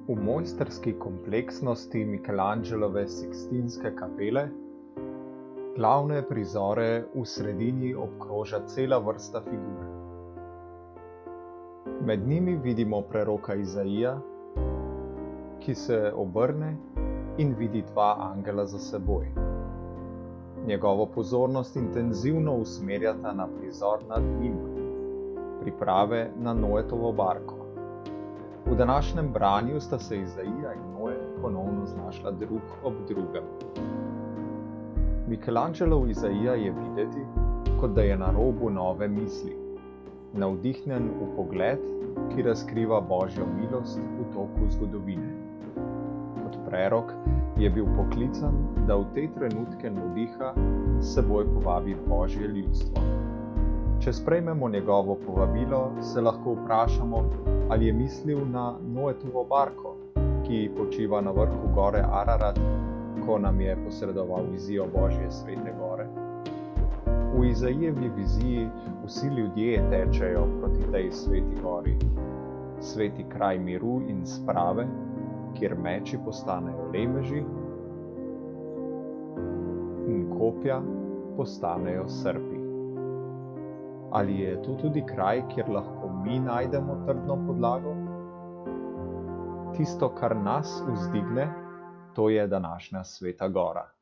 V mojstrski kompleksnosti Michelangelove Sikstinske kapele glavne prizore v sredini obkroža cela vrsta figur. Med njimi vidimo preroka Izaija, ki se obrne in vidi dva angela za seboj. Njegovo pozornost intenzivno usmerjata na prizor nad njim, priprave na Noetovo barko. V današnjem branju sta se Izaija in Noe ponovno znašla drug ob drugem. Michelangelov Izaija je videti, kot da je na robu nove misli, navdihnjen v pogled, ki razkriva Božjo milost v toku zgodovine. Kot prerok je bil poklican, da v te trenutke navdiha s seboj povabi Božje ljudstvo. Če sprejmemo njegovo povabilo, se lahko vprašamo, ali je mislil na Noetovo barko, ki počiva na vrhu gore Ararat, ko nam je posredoval vizijo Božje svete gore. V Izaijevi viziji vsi ljudje tečejo proti tej sveti gori, sveti kraj miru in sprave, kjer meči postanejo lemeži in kopja postanejo srpi. Ali je to tudi kraj, kjer lahko mi najdemo trdno podlago? Tisto, kar nas vzdigne, to je današnja sveta gora.